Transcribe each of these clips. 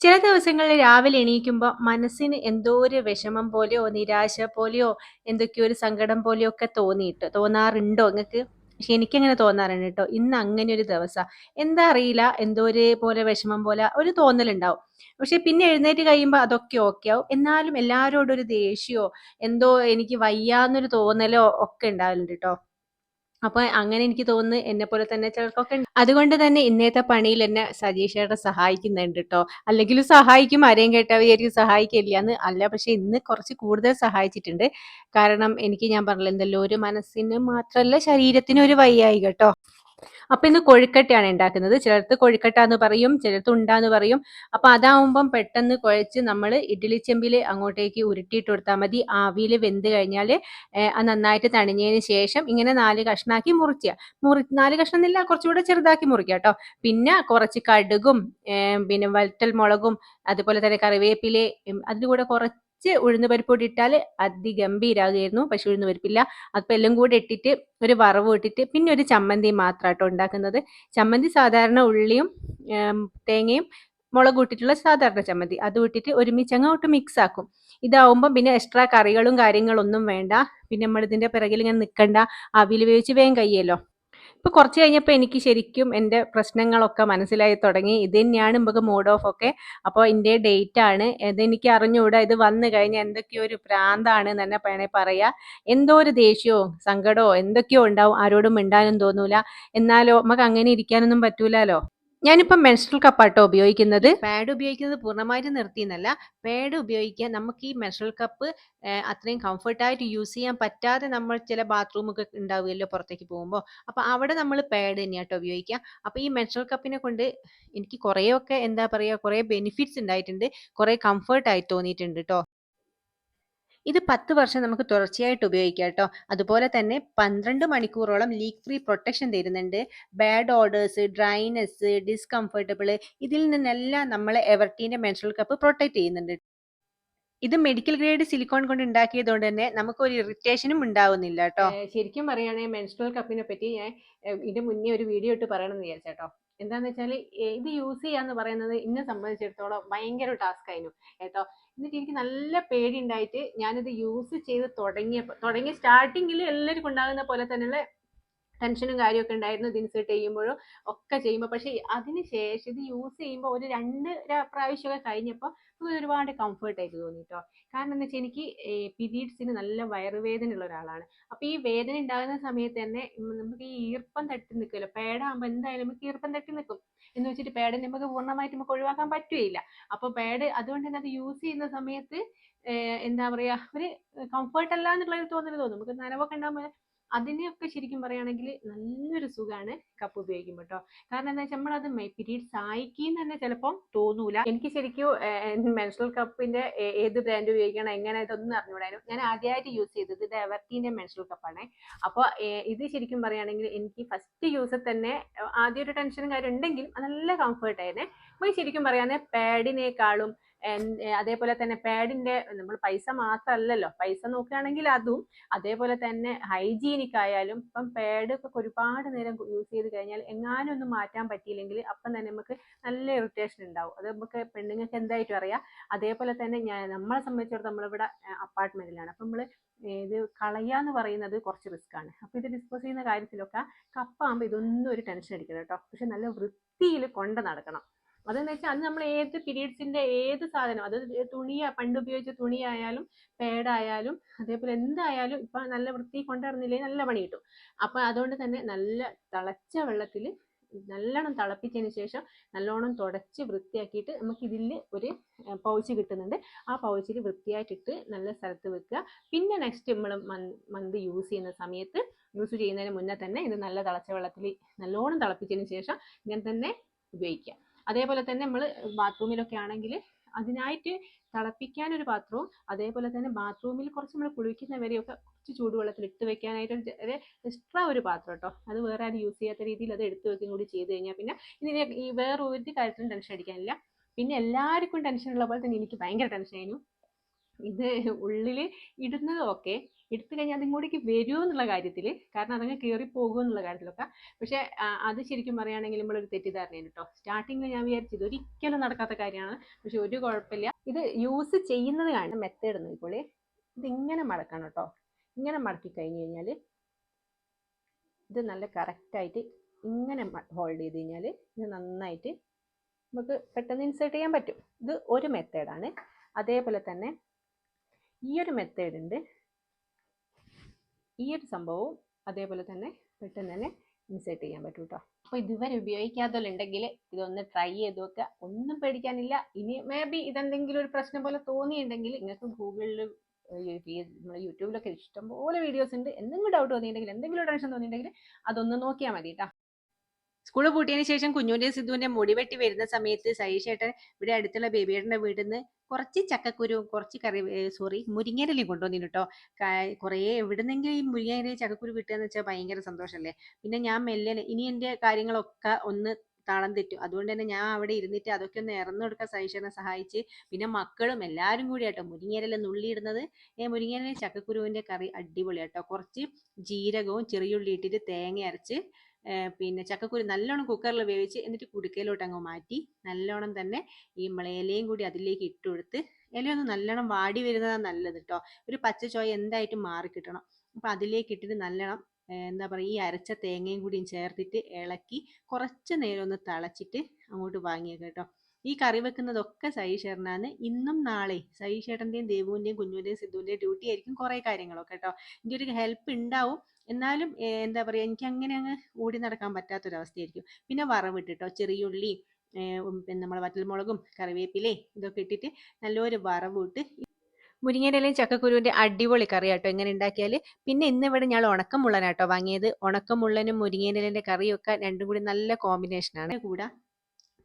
ചില ദിവസങ്ങളിൽ രാവിലെ എണീക്കുമ്പോൾ മനസ്സിന് എന്തോ ഒരു വിഷമം പോലെയോ നിരാശ പോലെയോ എന്തൊക്കെയോ ഒരു സങ്കടം പോലെയോ ഒക്കെ തോന്നാറുണ്ടോ നിങ്ങൾക്ക്? പക്ഷെ എനിക്കങ്ങനെ തോന്നാറുണ്ട് കേട്ടോ. ഇന്ന് അങ്ങനെ ഒരു ദിവസാ. എന്താ അറിയില്ല, എന്തോ ഒരു പോലെ വിഷമം പോലെ ഒരു തോന്നലുണ്ടാവും. പക്ഷെ പിന്നെ എഴുന്നേറ്റ് കഴിയുമ്പോൾ അതൊക്കെ ഓക്കെ ആവും. എന്നാലും എല്ലാവരോടും ഒരു ദേഷ്യമോ എന്തോ എനിക്ക് വയ്യാന്നൊരു തോന്നലോ ഒക്കെ ഉണ്ടാവലുണ്ട് കേട്ടോ. അപ്പൊ അങ്ങനെ എനിക്ക് തോന്നുന്നു എന്നെപ്പോലെ തന്നെ ചിലർക്കൊക്കെ അതുകൊണ്ട് തന്നെ ഇന്നത്തെ പണിയിൽ എന്നെ സജീഷ് ചേട്ടൻ സഹായിക്കുന്നുണ്ട് ട്ടോ. അല്ലെങ്കിലും സഹായിക്കും, ആരെയും കേട്ടാ വിചാരിക്കും സഹായിക്കില്ലാന്ന്. അല്ല, പക്ഷെ ഇന്ന് കുറച്ച് കൂടുതൽ സഹായിച്ചിട്ടുണ്ട്. കാരണം എനിക്ക് ഞാൻ പറഞ്ഞില്ലേ എന്തല്ലോ ഒരു മനസ്സിന് മാത്രല്ല ശരീരത്തിനും ഒരു വയ്യായിക ട്ടോ. അപ്പൊ ഇന്ന് കൊഴുക്കട്ടയാണ് ഉണ്ടാക്കുന്നത്. ചിലർക്ക് കൊഴുക്കട്ട എന്ന് പറയും, ചിലർക്ക് ഉണ്ടാന്ന് പറയും. അപ്പൊ അതാവുമ്പം പെട്ടെന്ന് കുഴച്ച് നമ്മൾ ഇഡ്ഡലി ചെമ്പിൽ അങ്ങോട്ടേക്ക് ഉരുട്ടിയിട്ട് കൊടുത്താൽ മതി. ആവിയിൽ വെന്ത് കഴിഞ്ഞാൽ അത് നന്നായിട്ട് തണിഞ്ഞതിന് ശേഷം ഇങ്ങനെ 4 കഷ്ണാക്കി മുറിക്കുക. 4 കഷ്ണം എന്നില്ല, കുറച്ചുകൂടെ ചെറുതാക്കി മുറിക്കുക കേട്ടോ. പിന്നെ കുറച്ച് കടുകും പിന്നെ വറ്റൽ മുളകും അതുപോലെ തന്നെ കറിവേപ്പിലയും അതിൻ്റെ കൂടെ കുറച്ച് ഉഴുന്ന് പരിപ്പ് കൂടി ഇട്ടാൽ അതിഗംഭീരാകുമായിരുന്നു. പക്ഷെ ഉഴുന്ന് പരിപ്പില്ല. അപ്പം എല്ലാം കൂടെ ഇട്ടിട്ട് ഒരു വറവ് ഇട്ടിട്ട് പിന്നെ ഒരു ചമ്മന്തി മാത്രാട്ടോ ഉണ്ടാക്കുന്നത്. ചമ്മന്തി സാധാരണ ഉള്ളിയും തേങ്ങയും മുളക് ഇട്ടിട്ടുള്ള സാധാരണ ചമ്മന്തി അത് ഇട്ടിട്ട് ഒരുമിച്ച് അങ്ങോട്ട് മിക്സ് ആക്കും. ഇതാവുമ്പം പിന്നെ എക്സ്ട്രാ കറികളും കാര്യങ്ങളൊന്നും വേണ്ട. പിന്നെ നമ്മൾ ഇതിന്റെ പിറകിൽ ഇങ്ങനെ നിൽക്കണ്ട, അവിൽ വേവിച്ച് വേഗം കഴിയുമല്ലോ. ഇപ്പൊ കുറച്ച് കഴിഞ്ഞപ്പോൾ എനിക്ക് ശരിക്കും എൻ്റെ പ്രശ്നങ്ങളൊക്കെ മനസ്സിലായി തുടങ്ങി. ഇത് തന്നെയാണ് നമുക്ക് മൂഡ് ഓഫ് ഒക്കെ. അപ്പോൾ ഇതിൻ്റെ ഡേറ്റ് ആണ്. ഇതെനിക്ക് അറിഞ്ഞുകൂടാ. ഇത് വന്നു കഴിഞ്ഞാൽ എന്തൊക്കെയോ ഒരു ഭ്രാന്താണ് എന്ന് തന്നെ വേണേ പറയാ. എന്തോ ഒരു ദേഷ്യമോ സങ്കടമോ എന്തൊക്കെയോ ഉണ്ടാവും. ആരോടും മിണ്ടാനും തോന്നൂല. എന്നാലോ നമുക്ക് അങ്ങനെ ഇരിക്കാനൊന്നും പറ്റൂലല്ലോ. ഞാനിപ്പം മെൻസ്ട്രൽ കപ്പാട്ടോ ഉപയോഗിക്കുന്നത്. പാഡ് ഉപയോഗിക്കുന്നത് പൂർണ്ണമായിട്ട് നിർത്തിയെന്നല്ല. പാഡ് ഉപയോഗിക്കാൻ നമുക്ക് ഈ മെൻസ്ട്രൽ കപ്പ് അത്രയും കംഫർട്ടായിട്ട് യൂസ് ചെയ്യാൻ പറ്റാതെ നമ്മൾ ചില ബാത്റൂമൊക്കെ ഉണ്ടാവുമല്ലോ പുറത്തേക്ക് പോകുമ്പോൾ. അപ്പോൾ അവിടെ നമ്മൾ പാഡ് തന്നെയാട്ടോ ഉപയോഗിക്കുക. അപ്പോൾ ഈ മെൻസ്ട്രൽ കപ്പിനെ കൊണ്ട് എനിക്ക് കുറേയൊക്കെ എന്താ പറയുക, കുറേ ബെനിഫിറ്റ്സ് ഉണ്ടായിട്ടുണ്ട്. കുറേ കംഫർട്ടായി തോന്നിയിട്ടുണ്ട് കേട്ടോ. ഇത് 10 വർഷം നമുക്ക് തുടർച്ചയായിട്ട് ഉപയോഗിക്കാം കേട്ടോ. അതുപോലെ തന്നെ 12 മണിക്കൂറോളം ലീക്ക് ഫ്രീ പ്രൊട്ടക്ഷൻ തരുന്നുണ്ട്. ബാഡ് ഓഡേഴ്സ്, ഡ്രൈനെസ്, ഡിസ്കംഫർട്ടബിൾ ഇതിൽ നിന്നെല്ലാം നമ്മളെ എവർടീന്റെ മെൻസ്ട്രൽ കപ്പ് പ്രൊട്ടക്ട് ചെയ്യുന്നുണ്ട്. ഇത് മെഡിക്കൽ ഗ്രേഡ് സിലിക്കോൺ കൊണ്ട് ഉണ്ടാക്കിയത് കൊണ്ട് തന്നെ നമുക്ക് ഒരു ഇറിറ്റേഷനും ഉണ്ടാവുന്നില്ല കേട്ടോ. ശരിക്കും പറയുകയാണെങ്കിൽ മെൻസ്ട്രൽ കപ്പിനെ പറ്റി ഞാൻ ഇതിന്റെ മുന്നേ ഒരു വീഡിയോ ഇട്ട് പറയണമെന്ന് വിചാരിച്ചേട്ടോ. എന്താന്ന് വെച്ചാൽ ഇത് യൂസ് ചെയ്യാന്ന് പറയുന്നത് എന്നെ സംബന്ധിച്ചിടത്തോളം ഭയങ്കര ടാസ്ക് ആയിരുന്നു കേട്ടോ. എന്നിട്ട് എനിക്ക് നല്ല പേടി ഉണ്ടായിട്ട് ഞാനിത് യൂസ് ചെയ്ത് തുടങ്ങിയ സ്റ്റാർട്ടിങ്ങിൽ എല്ലാവർക്കും ഉണ്ടാകുന്ന പോലെ തന്നെയുള്ള ടെൻഷനും കാര്യമൊക്കെ ഉണ്ടായിരുന്നു ഇത് ഇൻസേർട്ട് ചെയ്യുമ്പോഴും ഒക്കെ ചെയ്യുമ്പോൾ. പക്ഷേ അതിന് ശേഷം ഇത് യൂസ് ചെയ്യുമ്പോൾ ഒരു 2 പ്രാവശ്യമൊക്കെ കഴിഞ്ഞപ്പോൾ ഒരുപാട് കംഫർട്ട് ആയിട്ട് തോന്നി കേട്ടോ. കാരണം എന്താ വെച്ചാൽ എനിക്ക് പീരീഡ്സിന് നല്ല വയറുവേദന ഉള്ള ഒരാളാണ്. അപ്പോൾ ഈ വേദന ഉണ്ടാകുന്ന സമയത്ത് തന്നെ നമുക്ക് ഈ ഈർപ്പം തട്ടി നിൽക്കുമല്ലോ, പാഡാകുമ്പോൾ എന്തായാലും നമുക്ക് ഈർപ്പം തട്ടി നിൽക്കും. എന്ന് വെച്ചിട്ട് പാഡ് നമുക്ക് പൂർണ്ണമായിട്ട് നമുക്ക് ഒഴിവാക്കാൻ പറ്റുകയില്ല. അപ്പോൾ പാഡ് അതുകൊണ്ട് തന്നെ അത് യൂസ് ചെയ്യുന്ന സമയത്ത് എന്താ പറയുക, ഒരു കംഫർട്ട് അല്ല എന്നുള്ളൊരു തോന്നൽ തോന്നും. നമുക്ക് നനവൊക്കെ ഉണ്ടാകുമ്പോൾ അതിനെയൊക്കെ ശരിക്കും പറയുകയാണെങ്കിൽ നല്ലൊരു സുഖമാണ് കപ്പ് ഉപയോഗിക്കുമ്പോൾ കേട്ടോ. കാരണം എന്താ വെച്ചാൽ നമ്മളത് പീരീഡ്സ് ആയിക്കെന്ന് തന്നെ ചിലപ്പം തോന്നൂല. എനിക്ക് ശരിക്കും മെൻസ്ട്രൽ കപ്പിന്റെ ഏത് ബ്രാൻഡ് ഉപയോഗിക്കണം എങ്ങനെ ഇതൊന്നും അറിഞ്ഞുകൂടായിരുന്നു. ഞാൻ ആദ്യമായിട്ട് യൂസ് ചെയ്തത് ഇത് എവർടീന്റെ മെൻസ്ട്രൽ കപ്പാണ്. അപ്പോൾ ഇത് ശരിക്കും പറയുകയാണെങ്കിൽ എനിക്ക് ഫസ്റ്റ് യൂസിൽ തന്നെ ആദ്യം ഒരു ടെൻഷനും കാര്യം ഉണ്ടെങ്കിലും നല്ല കംഫർട്ടായിരുന്നേ. അപ്പോൾ ശരിക്കും പറയുകയാണെങ്കിൽ പാഡിനേക്കാളും അതേപോലെ തന്നെ പാഡിന്റെ നമ്മൾ പൈസ മാത്രമല്ലല്ലോ, പൈസ നോക്കുകയാണെങ്കിൽ അതും അതേപോലെ തന്നെ ഹൈജീനിക് ആയാലും ഇപ്പം പാഡ് ഒക്കെ ഒരുപാട് നേരം യൂസ് ചെയ്ത് കഴിഞ്ഞാൽ എങ്ങാനും ഒന്നും മാറ്റാൻ പറ്റിയില്ലെങ്കിൽ അപ്പം തന്നെ നമുക്ക് നല്ല ഇറിറ്റേഷൻ ഉണ്ടാവും. അത് നമുക്ക് പെണ്ണുങ്ങൾക്ക് എന്തായിട്ടും അറിയാം. അതേപോലെ തന്നെ നമ്മളെ സംബന്ധിച്ചിടത്തോളം നമ്മളിവിടെ അപ്പാർട്ട്മെന്റിലാണ്. അപ്പം നമ്മൾ ഇത് കളയാന്ന് പറയുന്നത് കുറച്ച് റിസ്ക് ആണ്. അപ്പോൾ ഇത് ഡിസ്പോസ് ചെയ്യുന്ന കാര്യത്തിലൊക്കെ കപ്പാകുമ്പോൾ ഇതൊന്നും ഒരു ടെൻഷൻ അടിക്കണം കേട്ടോ. പക്ഷെ നല്ല വൃത്തിയിൽ കൊണ്ട് നടക്കണം. അതെന്ന് വെച്ചാൽ അത് നമ്മൾ ഏത് പീരീഡ്സിന്റെ ഏത് സാധനം, അത് പണ്ട് ഉപയോഗിച്ച തുണിയായാലും പാഡായാലും അതേപോലെ എന്തായാലും ഇപ്പൊ നല്ല വൃത്തി കൊണ്ടുവരുന്നില്ലെങ്കിൽ നല്ല പണി കിട്ടും. അപ്പൊ അതുകൊണ്ട് തന്നെ നല്ല തിളച്ച വെള്ളത്തിൽ നല്ലോണം തിളപ്പിച്ചതിന് ശേഷം നല്ലോണം തുടച്ച് വൃത്തിയാക്കിയിട്ട് നമുക്ക് ഇതിൽ ഒരു പൗച്ച് കിട്ടുന്നുണ്ട്. ആ പൗച്ചിൽ വൃത്തിയായിട്ടിട്ട് നല്ല സ്ഥലത്ത് വെക്കുക. പിന്നെ നെക്സ്റ്റ് നമ്മൾ മന്ത് യൂസ് ചെയ്യുന്നതിന് മുന്നേ തന്നെ ഇത് നല്ല തിളച്ച വെള്ളത്തിൽ നല്ലോണം തിളപ്പിച്ചതിന് ശേഷം ഇങ്ങനെ തന്നെ ഉപയോഗിക്കുക. അതേപോലെ തന്നെ നമ്മൾ ബാത്റൂമിലൊക്കെ ആണെങ്കിൽ അതിനായിട്ട് തിളപ്പിക്കാൻ ഒരു പാത്രവും അതേപോലെ തന്നെ ബാത്റൂമിൽ കുറച്ച് നമ്മൾ കുളിക്കുന്നവരെയൊക്കെ കുറച്ച് ചൂടുവെള്ളത്തിൽ ഇട്ട് വെക്കാനായിട്ട് ഒരു എക്സ്ട്രാ ഒരു പാത്രം കേട്ടോ. അത് വേറെ ആരും യൂസ് ചെയ്യാത്ത രീതിയിൽ അത് എടുത്ത് വെക്കുകയും കൂടി ചെയ്ത് കഴിഞ്ഞാൽ പിന്നെ ഇതിന് ഈ വേറെ ഒരു കാര്യത്തിലും ടെൻഷൻ അടിക്കാനില്ല. പിന്നെ എല്ലാവർക്കും ടെൻഷൻ ഉള്ള പോലെ തന്നെ എനിക്ക് ഭയങ്കര ടെൻഷൻ ആയിരുന്നു. ഇത് ഉള്ളിൽ ഇടുന്നത് ഓക്കെ, എടുത്തു കഴിഞ്ഞാൽ അതും കൂടിക്ക് വരുമോ എന്നുള്ള കാര്യത്തിൽ, കാരണം അതങ്ങ് കയറി പോകുമോ എന്നുള്ള കാര്യത്തിലൊക്കെ. പക്ഷെ അത് ശരിക്കും പറയുകയാണെങ്കിൽ നമ്മളൊരു തെറ്റിദ്ധാരണയാണ് കേട്ടോ. സ്റ്റാർട്ടിങ്ങിൽ ഞാൻ വിചാരിച്ചത് ഒരിക്കലും നടക്കാത്ത കാര്യമാണ്. പക്ഷെ ഒരു കുഴപ്പമില്ല. ഇത് യൂസ് ചെയ്യുന്നത് കാണുന്ന മെത്തേഡ് നോക്കിക്കോളി. ഇതിങ്ങനെ മടക്കണം കേട്ടോ. ഇങ്ങനെ മടക്കി കഴിഞ്ഞ് കഴിഞ്ഞാൽ ഇത് നല്ല കറക്റ്റായിട്ട് ഇങ്ങനെ ഹോൾഡ് ചെയ്ത് കഴിഞ്ഞാൽ ഇത് നന്നായിട്ട് നമുക്ക് പെട്ടെന്ന് ഇൻസേർട്ട് ചെയ്യാൻ പറ്റും. ഇത് ഒരു മെത്തേഡാണ്. അതേപോലെ തന്നെ ഈ ഒരു മെത്തേഡ് ഉണ്ട്. ഈ ഒരു സംഭവവും അതേപോലെ തന്നെ പെട്ടെന്ന് തന്നെ ഇൻസേർട്ട് ചെയ്യാൻ പറ്റും കേട്ടോ. അപ്പോൾ ഇതുവരെ ഉപയോഗിക്കാത്തവരുണ്ടെങ്കിൽ ഇതൊന്ന് ട്രൈ ചെയ്ത് നോക്കുക. ഒന്നും പേടിക്കാനില്ല. ഇനി മേ ബി ഇതെന്തെങ്കിലും ഒരു പ്രശ്നം പോലെ തോന്നിയിട്ടുണ്ടെങ്കിൽ നിങ്ങൾക്ക് ഗൂഗിളിൽ നമ്മുടെ യൂട്യൂബിലൊക്കെ ഇഷ്ടംപോലെ വീഡിയോസ് ഉണ്ട്. എന്തെങ്കിലും ഡൗട്ട് തോന്നിയിട്ടുണ്ടെങ്കിൽ, എന്തെങ്കിലും ടെൻഷൻ തോന്നിയിട്ടുണ്ടെങ്കിൽ അതൊന്ന് നോക്കിയാൽ മതി കേട്ടോ. സ്കൂൾ പൂട്ടിയതിന് ശേഷം കുഞ്ഞുവിന്റെ സിദ്ധുവിന്റെ മുടി വെട്ടി വരുന്ന സമയത്ത് സതീഷേട്ടൻ ഇവിടെ അടുത്തുള്ള ബേബിയേട്ടന്റെ വീട്ടിൽ നിന്ന് കുറച്ച് ചക്കക്കുരു, കുറച്ച് മുരിങ്ങയിലയും കൊണ്ടുവന്നിന് കേട്ടോ. കുറേ എവിടുന്നെങ്കിലും ഈ മുരിങ്ങയിലയും ചക്കക്കുരു കിട്ടുകയെന്ന് വെച്ചാൽ ഭയങ്കര സന്തോഷമല്ലേ. പിന്നെ ഞാൻ മെല്ലെ ഇനി എൻ്റെ കാര്യങ്ങളൊക്കെ ഒന്ന് താളം തെറ്റും. അതുകൊണ്ട് തന്നെ ഞാൻ അവിടെ ഇരുന്നിട്ട് അതൊക്കെ ഒന്ന് ഇറന്നെടുക്കാൻ സതീഷേട്ടനെ സഹായിച്ച്, പിന്നെ മക്കളും എല്ലാവരും കൂടി ആട്ടോ മുരിങ്ങയില നുള്ളിയിടുന്നത്. മുരിങ്ങയില ചക്കക്കുരുവിന്റെ കറി അടിപൊളിയാട്ടോ. കുറച്ച് ജീരകവും ചെറിയുള്ളി ഇട്ടിട്ട് തേങ്ങ അരച്ച് പിന്നെ ചക്കക്കുരു നല്ലോണം കുക്കറിൽ വേവിച്ച് എന്നിട്ട് കുടുക്കയിലോട്ട് അങ്ങ് മാറ്റി നല്ലോണം തന്നെ ഈ ഇലയും കൂടി അതിലേക്ക് ഇട്ട് കൊടുത്ത്, ഇലയൊന്ന് നല്ലോണം വാടി വരുന്നതാണ് നല്ലത് കേട്ടോ. ഒരു പച്ച ചോയ എന്തായിട്ടും മാറി കിട്ടണം. അപ്പം അതിലേക്ക് ഇട്ടിട്ട് നല്ലോണം എന്താ പറയുക, ഈ അരച്ച തേങ്ങയും കൂടിയും ചേർത്തിട്ട് ഇളക്കി കുറച്ച് നേരം ഒന്ന് തിളച്ചിട്ട് അങ്ങോട്ട് വാങ്ങിയേക്കാം കേട്ടോ. ഈ കറി വെക്കുന്നതൊക്കെ സതീഷേട്ടനാണ്. ഇന്നും നാളെ സതീഷേട്ടൻ്റെയും ദേവുവിൻ്റെയും കുഞ്ഞുവിൻ്റെയും സിദ്ധുവിൻ്റെയും ഡ്യൂട്ടി ആയിരിക്കും കുറേ കാര്യങ്ങളൊക്കെ കേട്ടോ. എൻ്റെ ഒരു ഹെൽപ്പ് ഉണ്ടാവും. എന്നാലും എന്താ പറയുക, എനിക്ക് അങ്ങനെ അങ്ങ് ഓടി നടക്കാൻ പറ്റാത്തൊരവസ്ഥയായിരിക്കും. പിന്നെ വറവിട്ടിട്ടോ ചെറിയുള്ളി, പിന്നെ നമ്മുടെ വറ്റൽമുളകും കറിവേപ്പിലയും ഇതൊക്കെ ഇട്ടിട്ട് നല്ലൊരു വറവിട്ട് മുരിങ്ങയിലയും ചക്കക്കുരുവിന്റെ അടിപൊളി കറിയാട്ടോ എങ്ങനെ ഉണ്ടാക്കിയാൽ. പിന്നെ ഇന്നിവിടെ ഞാൻ ഉണക്കമുള്ളനാട്ടോ വാങ്ങിയത്. ഉണക്കമുള്ളനും മുരിങ്ങയിലന്റെ കറിയൊക്കെ രണ്ടും കൂടി നല്ല കോമ്പിനേഷനാണ്. കൂടെ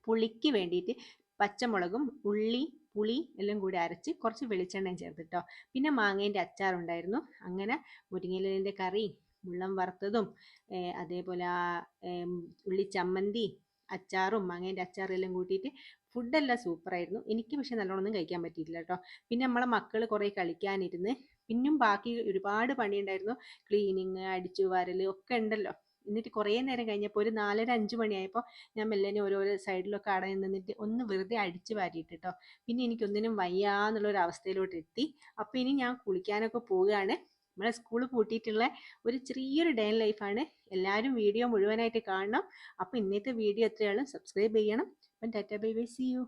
പുളിക്ക് വേണ്ടിയിട്ട് പച്ചമുളകും ഉള്ളി പുളി എല്ലാം കൂടി അരച്ച് കുറച്ച് വെളിച്ചെണ്ണയും ചേർത്തിട്ടോ. പിന്നെ മാങ്ങേൻ്റെ അച്ചാറുണ്ടായിരുന്നു. അങ്ങനെ മുരിങ്ങയിലന്റെ കറി, മുള്ളം വറുത്തതും അതേപോലെ ഉള്ളി ചമ്മന്തി, അച്ചാറും മാങ്ങേൻ്റെ അച്ചാറും എല്ലാം കൂട്ടിയിട്ട് ഫുഡെല്ലാം സൂപ്പറായിരുന്നു. എനിക്ക് പക്ഷെ നല്ലോണമൊന്നും കഴിക്കാൻ പറ്റിയിട്ടില്ല കേട്ടോ. പിന്നെ നമ്മളെ മക്കൾ കുറേ കളിക്കാനിരുന്ന്, പിന്നും ബാക്കി ഒരുപാട് പണിയുണ്ടായിരുന്നു. ക്ലീനിങ്, അടിച്ചു വാരൽ ഒക്കെ ഉണ്ടല്ലോ. എന്നിട്ട് കുറേ നേരം കഴിഞ്ഞപ്പോൾ ഒരു 4:30-5 മണിയായപ്പോൾ ഞാൻ മെല്ലനെ ഓരോരോ സൈഡിലൊക്കെ അടങ്ങി നിന്നിട്ട് ഒന്ന് വെറുതെ അടിച്ചു വാരിയിട്ട് കേട്ടോ. പിന്നെ എനിക്കൊന്നിനും വയ്യാന്നുള്ളൊരു അവസ്ഥയിലോട്ട് എത്തി. അപ്പോൾ ഇനി ഞാൻ കുളിക്കാനൊക്കെ പോവുകയാണ്. നമ്മളെ സ്കൂൾ പൂട്ടിയിട്ടുള്ള ഒരു ചെറിയൊരു ഡേ ഇൻ ലൈഫാണ്. എല്ലാവരും വീഡിയോ മുഴുവനായിട്ട് കാണണം. അപ്പോൾ ഇന്നത്തെ വീഡിയോ എത്രയാളും സബ്സ്ക്രൈബ് ചെയ്യണം. അപ്പം tata bye bye, see U.